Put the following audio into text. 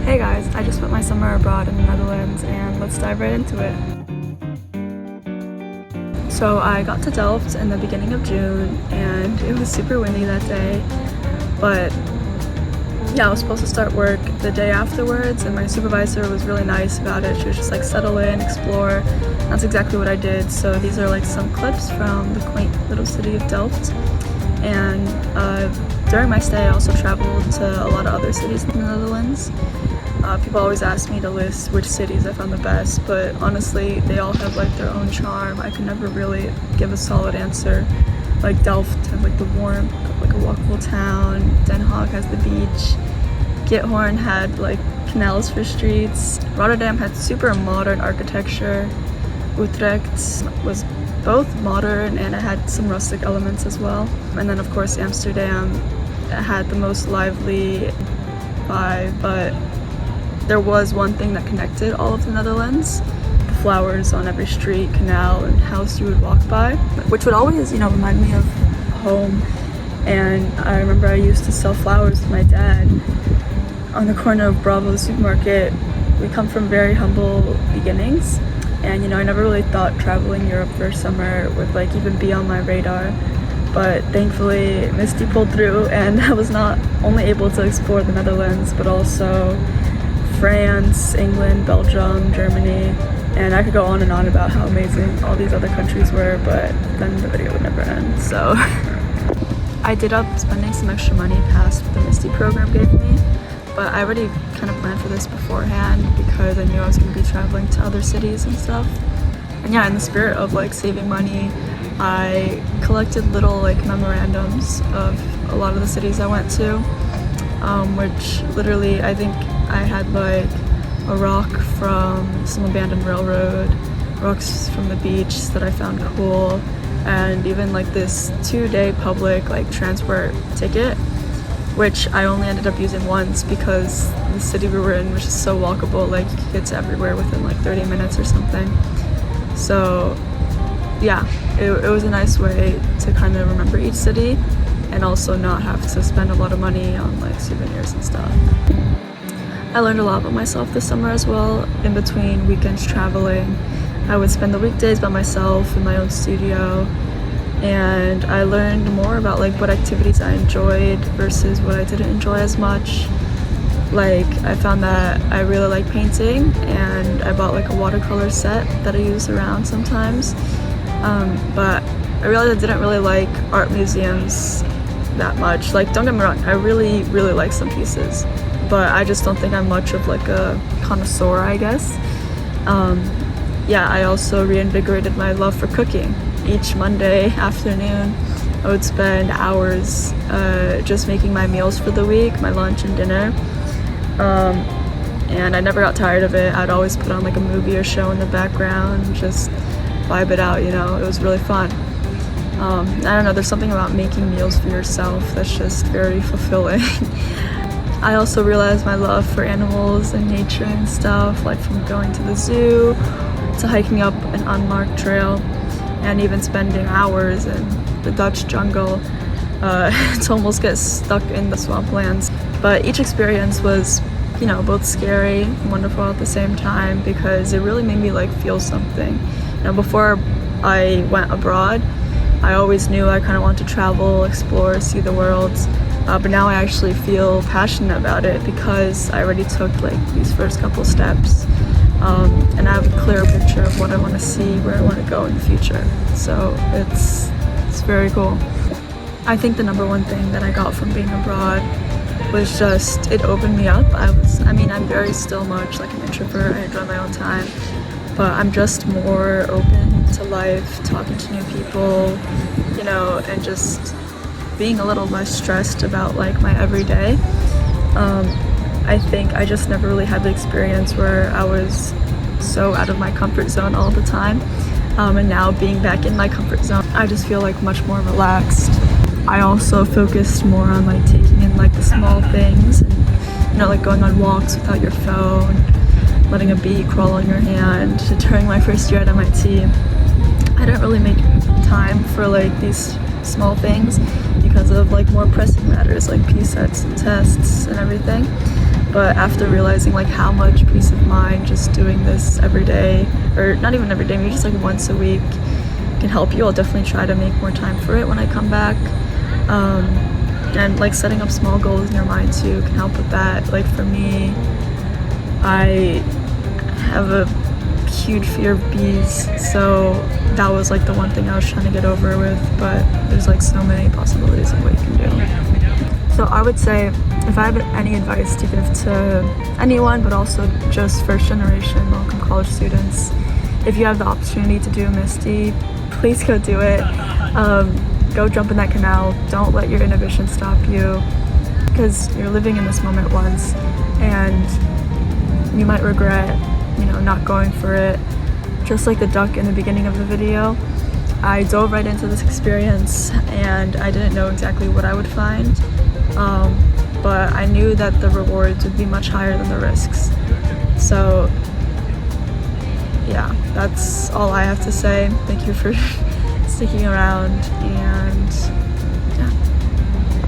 Hey guys, I just spent my summer abroad in the Netherlands and let's dive right into it. So I got to Delft in the beginning of June and it was super windy that day, but yeah, I was supposed to start work the day afterwards and my supervisor was really nice about it. She was just like, settle in, explore. That's exactly what I did. So these are like some clips from the quaint little city of Delft. And during my stay I also traveled to a lot of other cities in the Netherlands. People always ask me to list which cities I found the best, but honestly they all have like their own charm. I can never really give a solid answer. Like Delft has like the warmth of like a walkable town, Den Haag has the beach, Giethoorn had like canals for streets, Rotterdam had super modern architecture, Utrecht was both modern and it had some rustic elements as well, and then of course Amsterdam had the most lively vibe. But there was one thing that connected all of the Netherlands: the flowers on every street, canal, and house you would walk by, which would always, remind me of home. And I remember I used to sell flowers to my dad on the corner of Bravo supermarket. We come from very humble beginnings, and I never really thought traveling Europe for summer would like even be on my radar. But thankfully MISTI pulled through and I was not only able to explore the Netherlands but also France, England, Belgium, Germany, and I could go on and on about how amazing all these other countries were, but then the video would never end. So I did up spending some extra money past what the MISTI program gave me, but I already kind of planned for this beforehand because I knew I was going to be traveling to other cities and stuff. And yeah, in the spirit of like saving money, I collected little like memorandums of a lot of the cities I went to, which literally I think I had like a rock from some abandoned railroad, rocks from the beach that I found cool, and even like this 2-day public like transport ticket, which I only ended up using once because the city we were in was just so walkable. Like you could get to everywhere within like 30 minutes or something. So yeah, it was a nice way to kind of remember each city and also not have to spend a lot of money on like souvenirs and stuff. I learned a lot about myself this summer as well. In between weekends traveling, I would spend the weekdays by myself in my own studio, and I learned more about like what activities I enjoyed versus what I didn't enjoy as much. Like I found that I really like painting and I bought like a watercolor set that I use around sometimes, but I realized I didn't really like art museums that much. Like don't get me wrong, I really like some pieces, but I just don't think I'm much of like a connoisseur, I guess. Yeah, I also reinvigorated my love for cooking. Each Monday afternoon I would spend hours just making my meals for the week, my lunch and dinner, and I never got tired of it. I'd always put on like a movie or show in the background, just vibe it out, it was really fun. I don't know, there's something about making meals for yourself that's just very fulfilling. I also realized my love for animals and nature and stuff, like from going to the zoo to hiking up an unmarked trail and even spending hours in the Dutch jungle to almost get stuck in the swamplands. But each experience was, both scary and wonderful at the same time because it really made me like feel something. Before I went abroad, I always knew I kind of wanted to travel, explore, see the world. But now I actually feel passionate about it because I already took like these first couple steps, and I have a clear picture of what I want to see, where I want to go in the future. So it's very cool. I think the number one thing that I got from being abroad was just it opened me up. I'm very still much like an introvert. I enjoy my own time, but I'm just more open to life, talking to new people, and just being a little less stressed about like my everyday. I think I just never really had the experience where I was so out of my comfort zone all the time, and now being back in my comfort zone, I just feel like much more relaxed. I also focused more on like taking in like the small things, and, like going on walks without your phone, letting a bee crawl on your hand. During my first year at MIT, I didn't really make time for like these small things because of like more pressing matters like PSETs and tests and everything. but after realizing like how much peace of mind just doing this every day, or not even every day, maybe just like once a week, can help you, I'll definitely try to make more time for it when I come back. And like setting up small goals in your mind too can help with that. Like for me, I have a huge fear of bees, so that was like the one thing I was trying to get over with, but there's like so many possibilities of what you can do. So I would say, if I have any advice to give to anyone, but also just first generation welcome college students, if you have the opportunity to do a MISTI, please go do it. Go jump in that canal. Don't let your inhibition stop you, because you're living in this moment once and you might regret, not going for it. Just like the duck in the beginning of the video, I dove right into this experience and I didn't know exactly what I would find, but I knew that the rewards would be much higher than the risks. So yeah, that's all I have to say. Thank you for sticking around, and